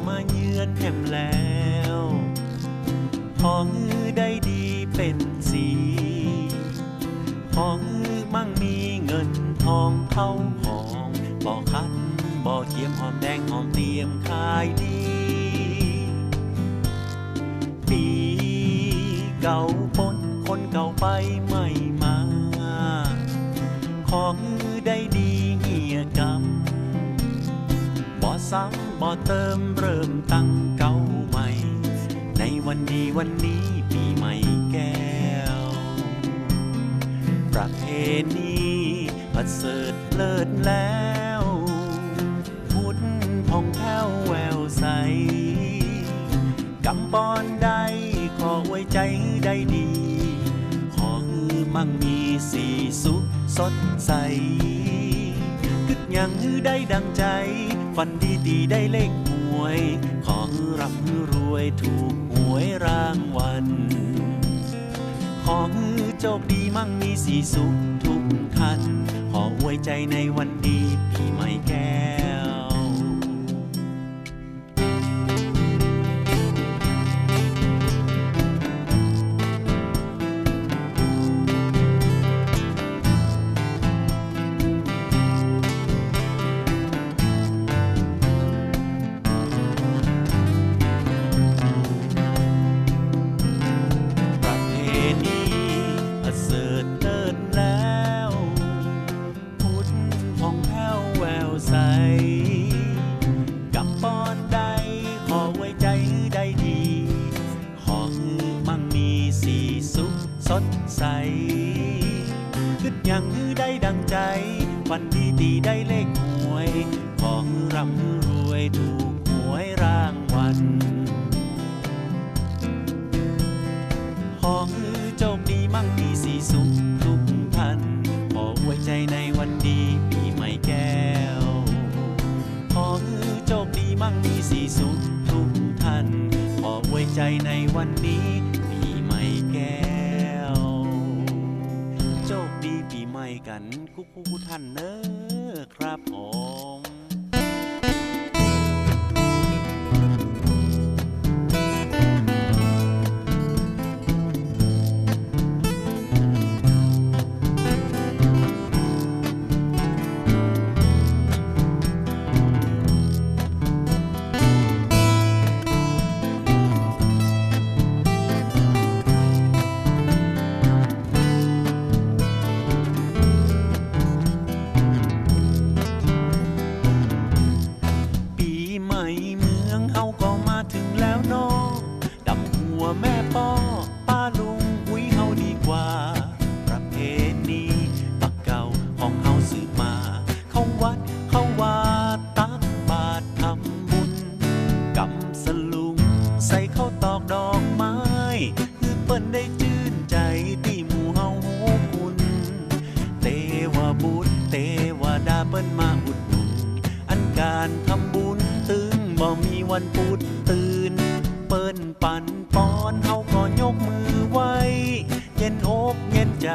มาเยือนแหมแล้วพอฮือได้ดีเป็นสีพอฮือมั่งมีเงินทองเข้าของบ่คัดบ่เขียมหอมแดงหอมเตรียมขายดีปีเก่าพ้นคนเก่าไปไม่มาขอฮือได้ดีเหียกรรมบ่ซ้ำบ่เติมเริ่มตั้งเก่าใหม่ในวันดีวันนี้ปีใหม่แก้วประเพณีประเสริฐเลิศแล้วพุทธผ่องแผ้วแววใสกำปอนใดขอไว้ใจได้ดีขอฮือมั่งมีสีสุขสดใสคึกยังฮือได้ดังใจฝันดีดีได้เลขหวยขอฮือร่ำฮือรวยถูกหวยรางวัลขอฮือโชคดีมั่งมีสีสุขทุกท่านขออวยใจในวันดีปีใหม่แก้วกำปอนใดขอไว้ใจได้ดีขอฮือมั่งมีสีสุขสดใสคึดยังฮือได้ดังใจวันดีดีได้เลขหวยขอฮือร่ำฮือรวยถูกหวยรางวัลขอฮือโชคดีมั่งมีสีสุขทุกท่านขอไว้ใจในวันดีปีใหม่แก้วขอฮือโชคดีมั่งมีสีสุขทุกท่านขอไว้ใจในวันนี้ปีใหม่แก้วโชคดีปีใหม่กันคู่ท่านเนอะครับผมแม่ป้อป้าลุงคุยเฮาดีกว่าประเพณีปักเก่าของเฮาสืบมาเข้าวัดเข้าวาตักบาตรทำบุญกำสลุงใส่ข้าวตอกดอกไม้คือเปิ้นได้ชื่นใจที่หมู่เฮาโหคุณเทวบุตรเทวดาเปิ้นมาอุดหนุนอันการทำบุญตึงบ่มีวันพุธตื่นเปิ้นปันปอนเฮาก็ยกมือไหว้เย็นอกเย็นใจ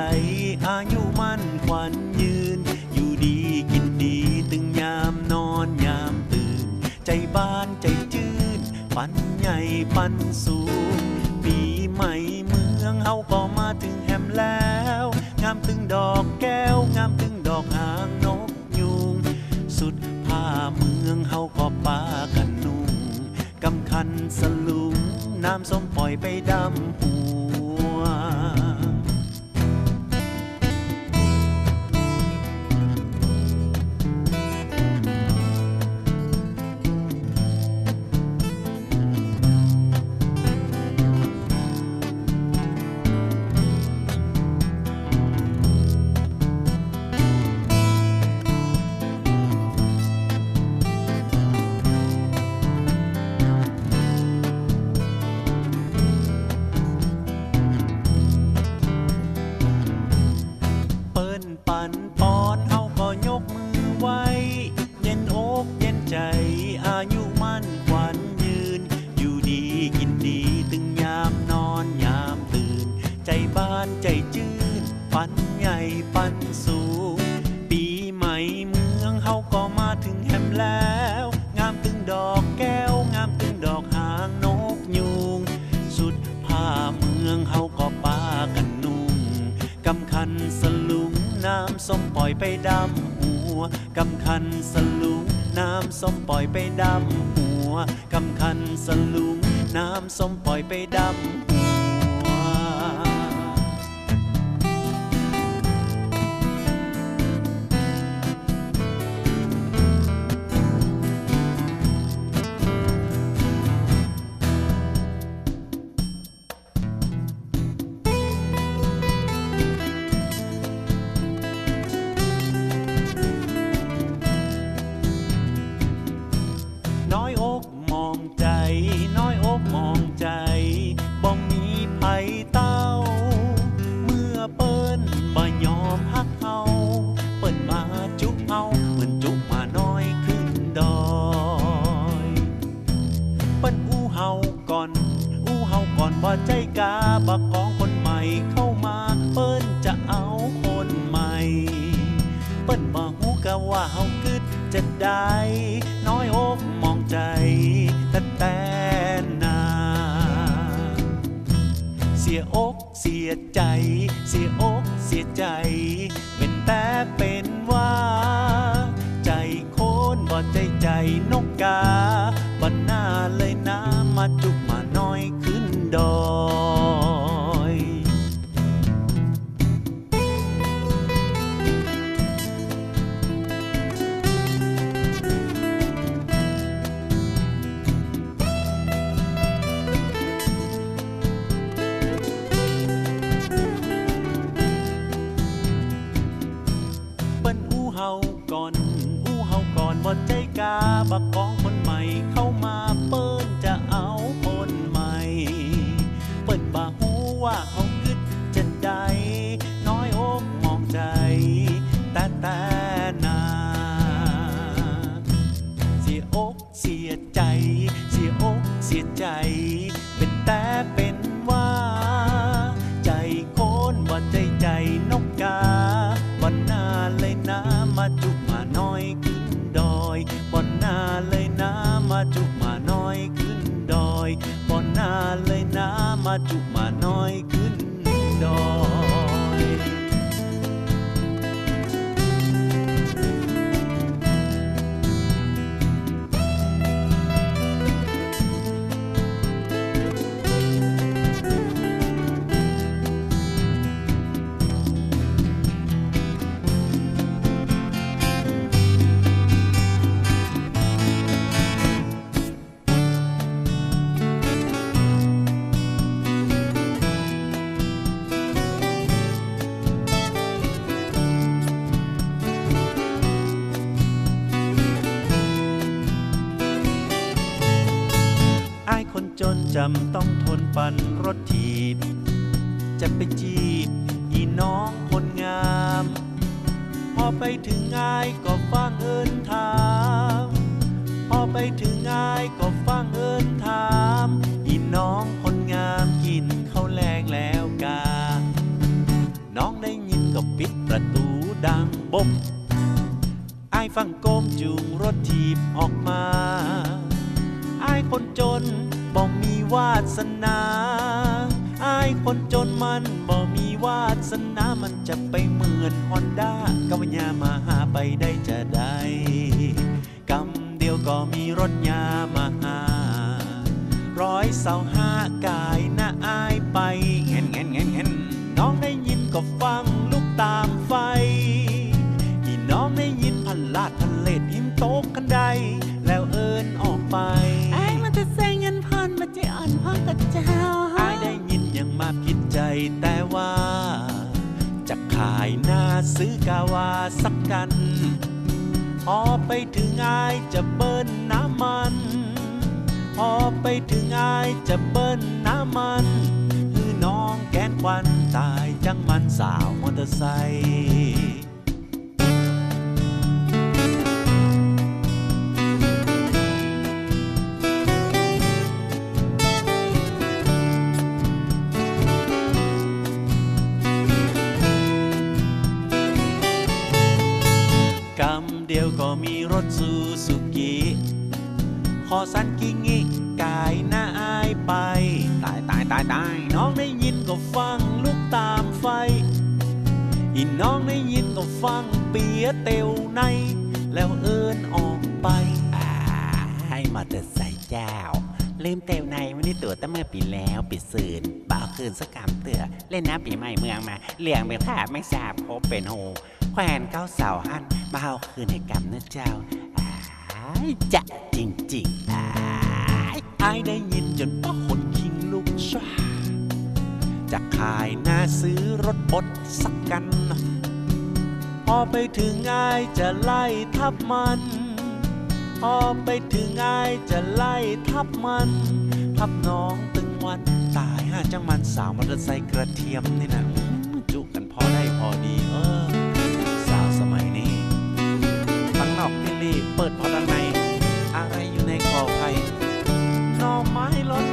อายุมั่นขวัญยืนอยู่ดีกินดีตึงยามนอนยามตื่นใจบ้านใจจืดปันใหญ่ปันสูงปีใหม่เมืองเฮาก็มาถึงแฮมแล้วงามตึงดอกแก้วงามตึงดอกหางนกยูงสุดผ้าเมืองเฮาก็ปากันนุ่งกำคันสลุงน้ำส้มปล่อยไปดำหัว ไปดำหัวกำคันสลุงน้ำส้มปล่อยไปดำหัวกำคันสลุงน้ำส้มปล่อยไปดำหัวน้อยอกมองใจน้อยอกมองใจบ่มีไผเต้าเมื่อเปิ้นบ่ยอมฮักเฮาเปิ้นมาจุเฮาเหมือนจุมาน้อยขึ้นดอยเปิ้นอู้เฮาก่อนว่าใจกาบักของคนใหม่เข้ามาเปิ้นจะเอาคนใหม่เปิ้นบ่ฮู้กะว่าเฮาคิดจะได้น้อยอกมองใจแต่นาเสียอกเสียใจเสียอกเสียใจเป็นแต่เป็นว่าใจโคนบ่ใจนกกาบ่น่าเลยนะมาจุกมาน้อยขึ้นดอยบ่ใจกาบักของคนใหม่เข้ามาเปิ้นจะเอาคนใหม่เปิ้นบ่ฮู้ว่าเฮาคิดจะได้น้อยอกมองใจแต่นาเสียอกเสียใจเสียอกเสียใจเป็นแต่เป็นว่าใจโคนบ่ใจนกกาบ่น่าเลยนะมาจุกมาน้อยดอยบ่น่าเลยนะมาจุกมาน้อยขึ้นดอยบ่น่าเลยนะมาจุกมาน้อยขึ้นดอยจนจำต้องทนปั่นรถถีบจะไปจีบอีน้องคนงามพอไปถึงง่ายก็ฟังเอิ้นถามพอไปถึงง่ายก็ฟังเอิ้นถามอีน้องคนงามกินข้าวแลงแล้วกาน้องได้ยินก็ปิดประตูดังบ๊บอ้ายฟังก้มจูงรถถีบออกมาอ้ายคนจนบ่มีวาสนาอ้ายคนจนมันบ่มีวาสนามันจะไปเหมือนฮอนด้ากัญญามาหาไปได้จะได้กำเดียวก็มีรถยามาหา125กายหน้าอ้ายไปเห็นน้องได้ยินก็ฟังลูกตามไฟที่น้องได้ยินพันลาดพันเลดหิมโตกกันใดแล้วเอิ้นออกไปมาจะอ่อนพ่อกับเจ้าอ้ายได้ยินยังมาผิดใจแต่ว่าจะขายหน้าซื้อกาวาสักกันพอไปถึงอ้ายจะเบิ้ลน้ำมันพอไปถึงอ้ายจะเบิ้ลน้ำมันคือน้องแกนควันตายจังมันสาวมอเตอร์ไซค์เดียวก็มีรถซูซูกิขอสันกิงิกายหน้าอ้ายไปตายน้องได้ยินก็ฟังลูกตามไฟอ อีน้องได้ยินก็ฟังเปียเตียวในแล้วเอิ้นออกไปให้มอเตอร์ไซค์เจ้าลืมเตวในวันนี้ตัวตั้งเมื่อปีแล้วปีซืนบ่าวคืนสกามเตือเล่นน้ำปีใหม่เมืองมาเลี้ยงเป็นท่าไม่ทราบพบเป็นโหแขวนเก้าเสาหันมาเอาคืนให้กำเนื้อเจ้าจะจริงๆอายได้ยินจนป้าขนคิงลุกชาจะขายหน้าซื้อรถบดสักกันพอไปถึงอายจะไล่ทับมันพอไปถึงอายจะไล่ทับมันทับน้องตึงวันตายจังมันสาวมอเตอร์ไซค์กระเทียมนี่นะจุกันพอได้พอดีสาวสมัยนี้ตั้งนอกติลีเปิดพอด้านในอะไรอยู่ในกอไผ่หน่อไม้ร้อน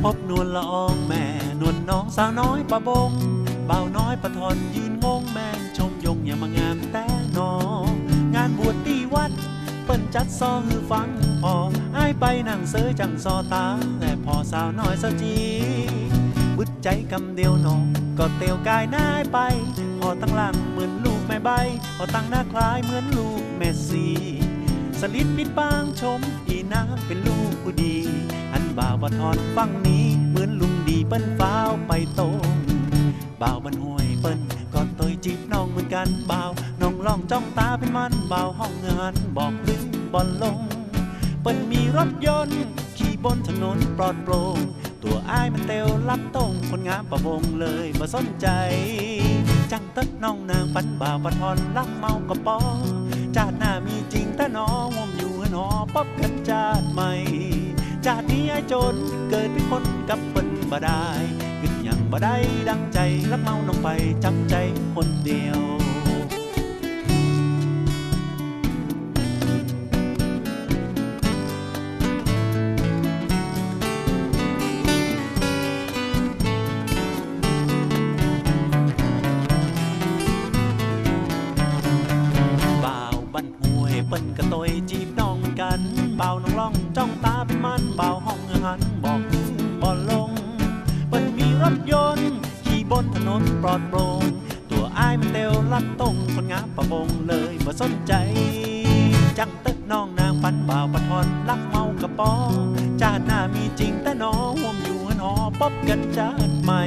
พบนวลละอองแม่นวลน้องสาวน้อยปะบงเบาน้อยปะทอนยืนงงแม่ชมยงอย่ามางามแต่นองานบวชตีวัดเปิ้นจัดซอฮือฟังพออ้ายไปนั่งเสยจังซอตาแต่พอสาวน้อยสาวจีบึดใจกำเดียวน้องก็เตียวกายนายไปพอตั้งหลังเหมือนลูกแม่ใบพอตั้งหน้าคล้ายเหมือนลูกแม่สีสลิดปิดปางชมอีน้ำเป็นลูกผู้ดีอันบ่าวบัดทอนฟังนี้เหมือนลุงดีเปิ้นฟ้าวไปโตบ่าวบันห้วยเปิ้นก็ตยจีบน้องเหมือนกันบ่าวน้องลองจ้องตาเป็นมันบ่าวห้องงานบอกลึงบอลลงเปิ้นมีรถยนต์ขี่บนถนนปลอดโปร่งตัวอ้ายมันเตวลัดตรงคนงามประวงเลยบ่สนใจจังเต๊ดน้องนางปันบ่าวบัดทอนลักเมากระป๋อจาดหน้ามีจริงแต่น้องวมอยู่หนอป๊อบกันจาดใหม่จาดนี้ไอ้จนเกิดเป็นคนกับเปิ้นบ่ได้กึดยังบ่ได้ดังใจลักเมาน้องไปจับใจคนเดียวเปิ้นกะตยจีบน้องกันเบาน้องล่องจ้องตาเป็นมันเบาห้องหันบอกบ่ลงเปิ้นมีรถยนต์ขี่บนถนนปลอดโปร่งตัวอ้ายมันเร็วลัดตรงคนงามประวงเลยบ่สนใจจังเต๊ดน้องนางปันบ่าวปะทอนลักเมากระป๋อจาดหน้ามีจริงแต่น้องห่วมอยู่หนอป๊อบกันจาดใหม่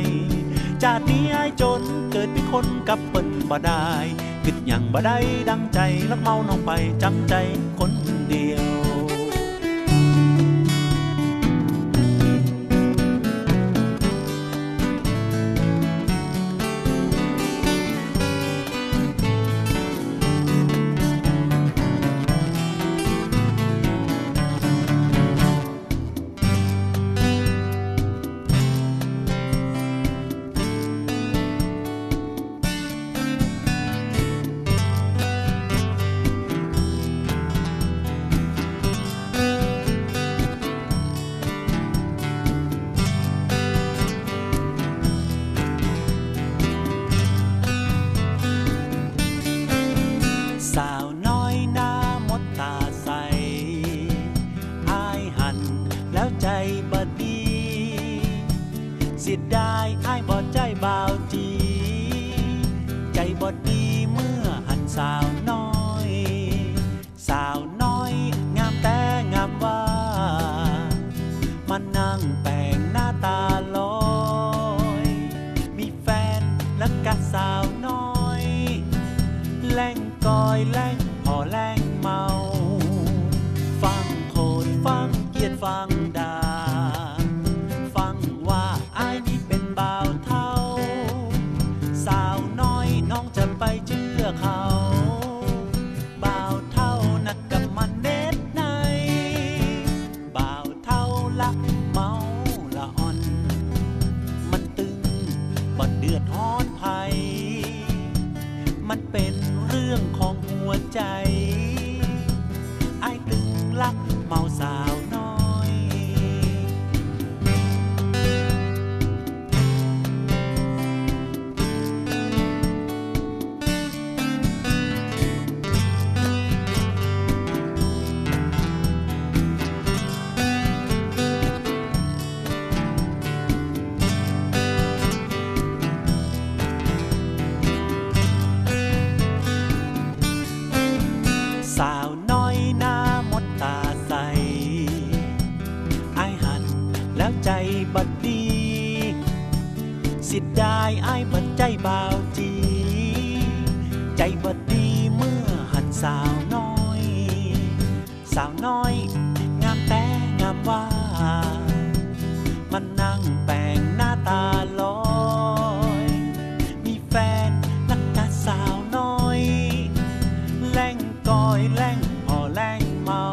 จาดนี้อ้ายจนเกิดเป็นคนกับเปิ้นบ่ได้กึดยังบ่ได้ดังใจลักเมาน้องไปจำใจคนเดียวสาวน้อยหน้ามดตาใสอ้ายหันแล้วใจบ่ดีเสียดายอ้ายบ่ใจบ่าวจีใจบ่ดีเมื่อหันสาวน้อยสาวน้อยงามแต่งามว่ามันนั่งแปลงหน้าตาลอยมีแฟนแล้วก็สาวน้อยแล่งกอยแล่งพอแล่งเมาฟังโคนฟังเกียรติฟังด่าฟังว่าอ้ายนี่เป็นบ่าวเท่าสาวน้อยน้องจะไปเชื่อเขาบ่าวเท่านักกับมันเน็ดในบ่าวเท่าลักเมาละอ่อนมันตึงบ่เดือดร้อนไผมันเป็นเรื่องของหัวใจอ้ายตึงลักเมาสาวน้อย ยดายอ้ายบัดใจบ่าวจีใจบัดดีเมื่อหันสาวน้อยสาวน้อยงามแต่งามว่ามันนั่งแปลงหน้าตาลอยมีแฟนนักกะสาวน้อยแล่งก้อยแล่งพอแล่งเมา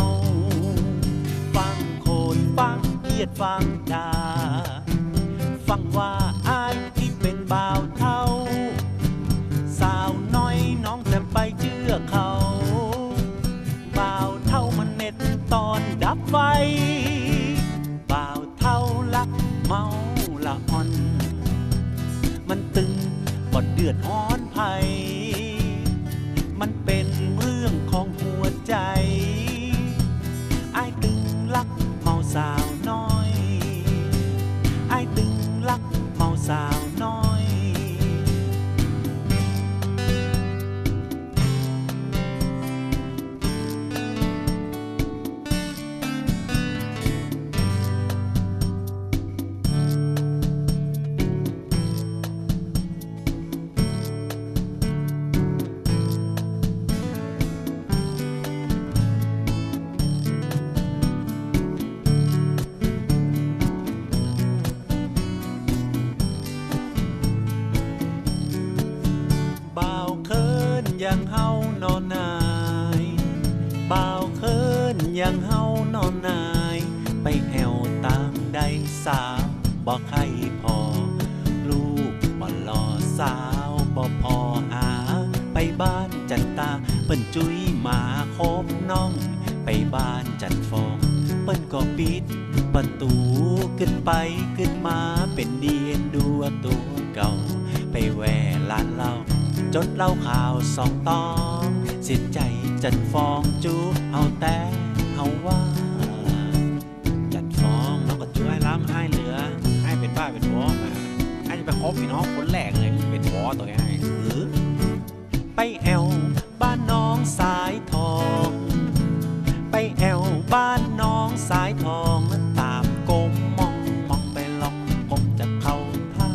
ฟังโคนฟังเอียดฟังดาฟังว่าอ้ายที่เป็นบ่าวเท่าสาวน้อยน้องจะไปเชื่อเขาบ่าวเท่ามันเน็ตตอนดับไฟบ่าวเท่าลักเมาละอ่อนมันตึงบอดเดือดร้อนไผมันเป็นเรื่องของหัวใจอ้ายตึงลักเมาสาวน้อยอ้ายตึงลักเมาสาวน้อยบ่าวเคินยังเฮานอนนายบ่าวเคินยังเฮานอนนายไปแอวตามใดสาวบ่ใครพอลูกบ่รอสาวบ่พออาไปบ้านจันตาเปิ้นจุ้ยมาคบน้องไปบ้านจันฟองเปิ้นก็ปิดประตูขึ้นไปขึ้นมาเป็นเดียนดูตัวเก่าไปแว่ร้านเหล้าจดเล่าข่าวสองตองเสียใจจันฟองจูเอาแต่เอาว่าจันฟองน้องก็จูให้ล้ำให้เหลือให้เป็นบ้าเป็นวอมาให้จะไปคบพี่น้องคนแรกเลยเป็นวอตัวไงไปแอวบ้านน้องสายทองไปแอวบ้านน้องสายทองตามกลมมองมองไปลองผมจะเข้าท่า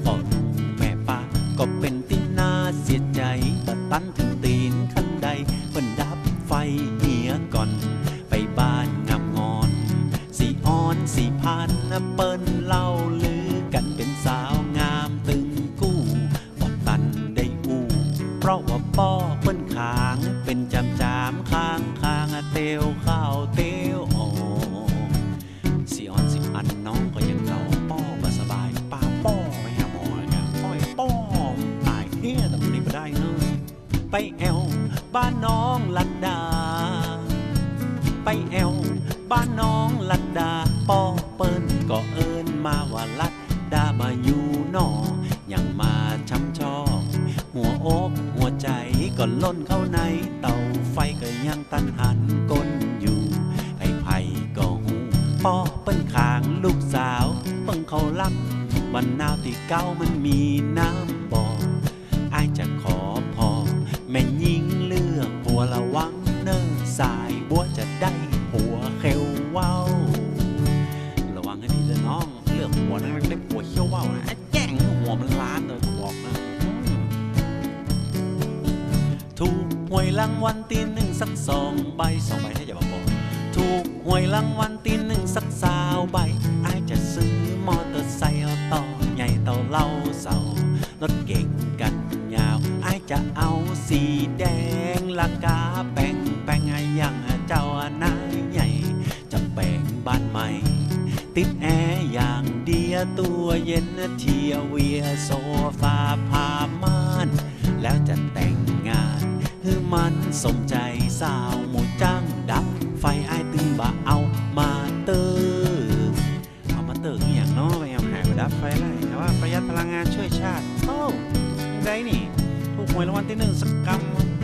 พอลุงแม่ป้าก็เป็นตินาเสียใจบัดตันถึงตีนขั้นใดเปิ้นดับไฟเหียก่อนไปบ้านงามงอนสีอ่อนสีพันเปิ้นเล่าลือกันเป็นสาวงามตึงกู้บัดตันได้อู้เพราะว่าป้อเปิ้นขางเป็นจำข้างเตียวข้าวเตียวออกสีอ่อนสีพันน้องก็ยังเก่าป้อบ่สบายป้าป้อไปหาหมอกันป้อยป้อตายเฮียแต่มันนี่บ่ได้เนอะไปแอวบ้านน้องลัดดาไปแอวบ้านน้องลัดดาป้อเปิ้นก็เอิ้นมาว่าลัดดามาอยู่นอยังมาช้ำชอกหัวอกหัวใจก็ล้นเข้าในเตาไฟก็ยังตันหันก้นอยู่ไผ่ก็หูป้อเปิ้นขางลูกสาวเปิ้งเขาลักวันนาวที่เก้ามันมีน้ำบ่ออ้ายจะขอพอแม่ยิงเลือกผัวระวังเนิ่งสายบัวจะได้ผัวเขียวว้าวระวังให้ดีเลยน้องเลือกผัวนั่งได้ผัวเขียวว้าวนะไอ้แจ้งหัวมันล้านเลยบอกนะถูกหวยรางวัลตีหนึ่งสัก2 ใบให้อย่าบอกถูกหวยรางวัลตีหนึ่งสัก20 ใบอ้ายจะซื้อมอเตอร์ไซค์เอาต่อใหญ่เต่าเล่าเสารถเก่งกันยาวอ้ายจะเอาสีแดงละกาแป้งให้ยังเจ้านายใหญ่จะแบ่งบ้านใหม่ติดแอร์อย่างเดียวตัวเย็นเทียเวียโซฟาผ้าม่านแล้วจะแต่งงานคือมันสมใจสาวหมูจ้างดับไฟอ้ายตึงบ่เอามาเติมเอามาเติมอย่างน้อไปเอาหายไปดับไฟไล่แต่ว่าประหยัดพลังงานช่วยชาติโอ้ได้นี่ถูกหวยรางวัลที่1สักกำ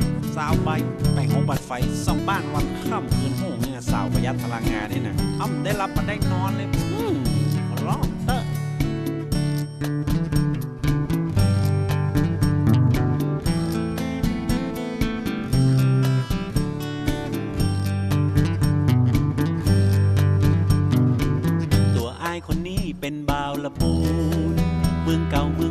20 ใบแบ่งของบัตรไฟ2 บ้านวันค่ำคืนโหเนี่ยสาวประหยัดพลังงานนี่นะได้รับมันได้นอนเลยร้องคนนี้เป็นบ่าวละปูนเมืองเก่าเมือง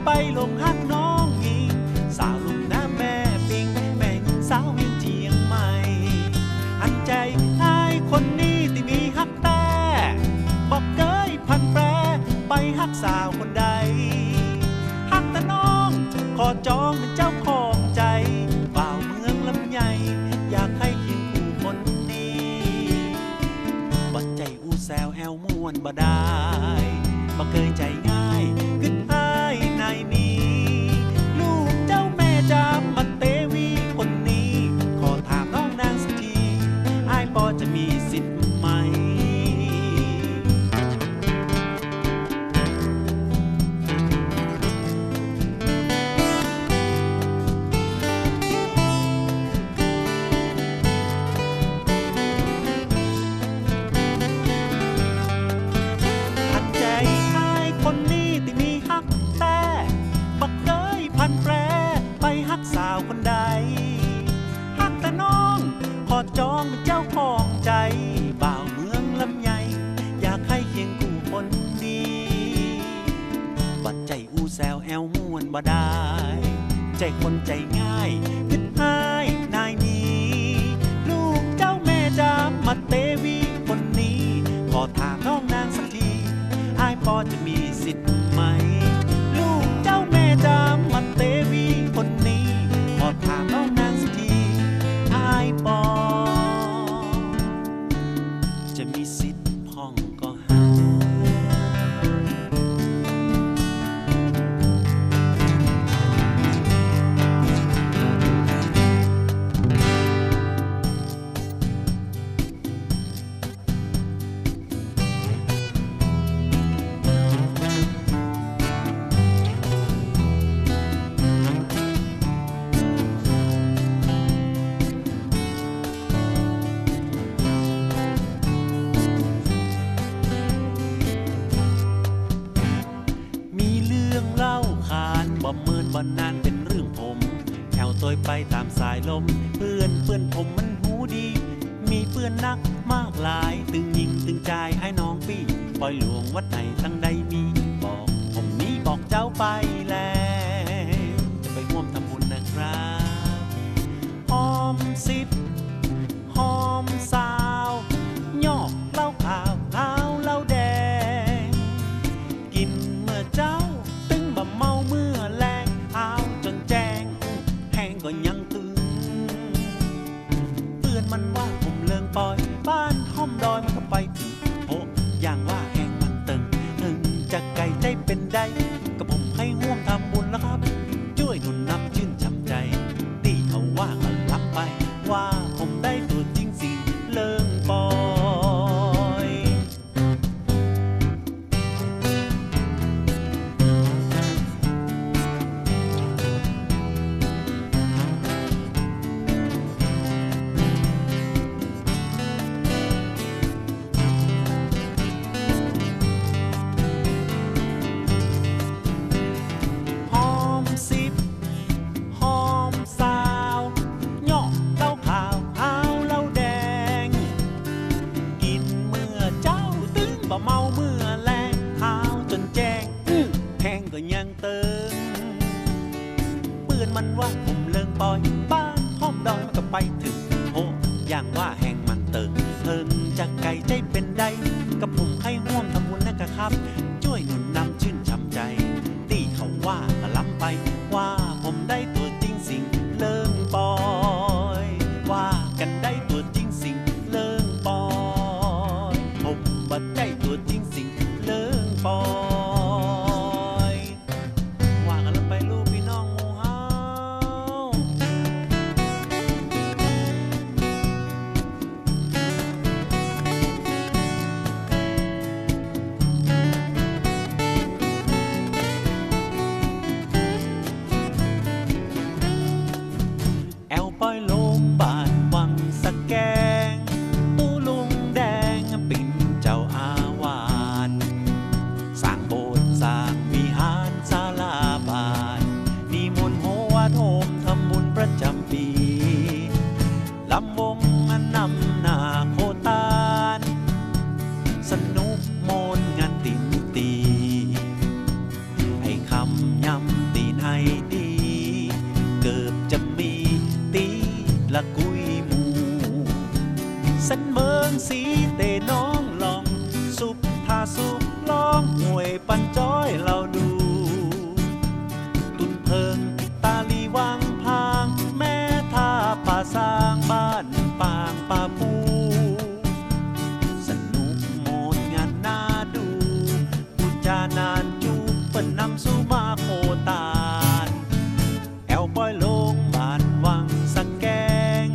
ไปหลงฮักน้องอีกสาวลุงน้ำแม่ปิงแม่งสาวเวียงเจียงใหม่หันใจให้คนนี้ที่มีฮักแต่บอกเกยพันแปรไปฮักสาวคนใดฮักแต่น้องขอจองเป็นเจ้าของใจบ่าวเมืองลำใหญ่อยากให้เคียงคู่คนนี้บัดใจอู้แซวแอวม่วนบ่ได้บ่เคยใจง่ายขึ้นอ้ายนายนี้ลูกเจ้าแม่จามมาเตวีคนนี้ขอถามน้องนางสักทีอ้ายพอจะมีสิทธิ์ไหมหันใจอ้ายคนนี้ที่มีฮักแต่บักเกยพันแปรไปฮักสาวคนใดฮักแต่น้องขอจองเป็นเจ้าของใจบ่าวเมืองลำใหญ่อยากให้เคียงคู่คนดีบัดใจอู้แซวแอวม่วนบ่ได้ใจคนใจง่ายขึ้นอ้ายนายนี้ลูกเจ้าแม่จามมาเตวีคนนี้ขอถามน้องนางสักทีอ้ายพอจะมีสิทธิ์ไหมลูกเจ้าแม่จามมาเตวีคนนี้ขอถามน้องนางสักทีอ้ายปอจะมีสิทธิ์พ่องก็หามีเรื่องเล่าขานบ่เมินบ่นานเป็นเรื่องผมแถวตัวไปตามสายลมเพื่อนผมมันหูดี มีเพื่อนนักมากหลายตึงยิงตึงใจให้น้องปี้ปล่อยหลวงวัดไหนทั้งใดมีบอกผมนี้บอกเจ้าไปแล้วจะไปร่วมทำบุญนะครับหอมสิบหอมสาวยอกเหล้าขาวเอาเหล้าแดงกินเมื่อเจ้าตึงบ่เมาเมื่อแรงเอาจนแจ้งแห้งก็ยังตึงเตือนมันว่าผมเลิงปล่อยบ้านห้อมดอยมันก็ไปถึงโอ้อย่างว่าแห้งมันตึงถึงจะไกลใจเป็นได้ก็ผมให้ห่วมทำบุญแล้วครับช่วยหนุนนำชื่นช่ำใจดีเขาว่ากันรับไปว่าผมได้ตัวจริงสิเลิงปล่อย มันว่าผมเลิงปล่อยบ้านห้อมดอยมันก็ไปถึงโหอย่างว่าแห่งมันเติงเพิ่งจากไก่ใจเป็นได้กับผมให้ร่วมทำบุญนะครับช่วยหนุนนำชื่นช้ำใจตีเขาว่าก็ล้ำไปว่าผมได้ตัวจริงสิ่งเลิงปล่อยว่ากันได้ตัวจริงสิ่งเลิงปล่อยผมบัดได้ตัวจริงสิ่งเลิงปล่อยว่ากันล้ำไปลูกพี่น้องหมู่เฮา อยเราดูตุนเพิงตาลีวังพางแม่ท่าป่าสร้างบ้านปางป่าปูสนุกโมดงานน่าดูพูดจานานจูเปิ้นนำสู่มาโคตานแอวปล่อยลงบ้านวังสักแกง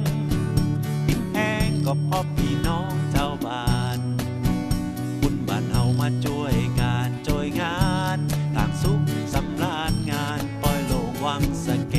ติดแห้งก็พอพี่น้องเจ้าบ้านบุญบ้านเฮามาช่วยการช่วยงานต่างสุขสำราญงานปล่อยลงวังสะแก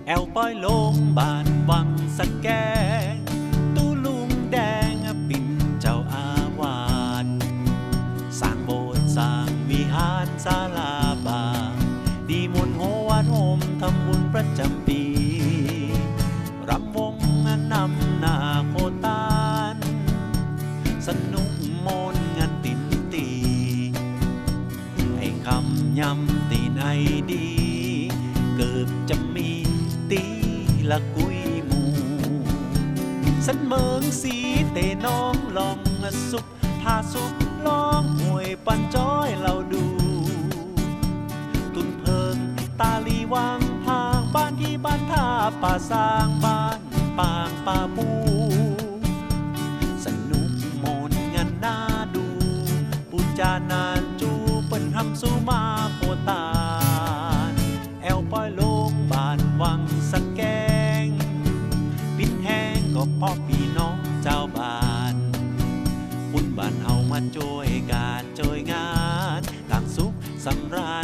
แอวปล่อยลงบ้านวังสะแกงตู้ลุงแดงปิ่นเจ้าอาวาสสร้างโบสถ์สร้างวิหารศาลาบาดีมนต์โหวัดโฮมทำบุญประจำปีรำวงนำหน้าโคตานสนุกมนต์งานตินตีให้คำย้ำตีในดีเกือบจะมีตีละกุยหมูสันเมืองสีเตน้องลองสุกทาสุกลองหวยปันจ้อยเราดูตุนเพิงตาลีวังพางบ้านที่บ้านท่าป่าสร้างบ้านปางป่าปูสนุกโมนงานน่าดูปูจานานจูเปิ้นทำสู้มาโคตานแอวปล่อยลงบ้านวังสะแกงปิดแห้งก็เพราะพี่น้องเจ้าบ้านบุญบ้านเฮามาช่วยการช่วยงานต่างสุขสำราญ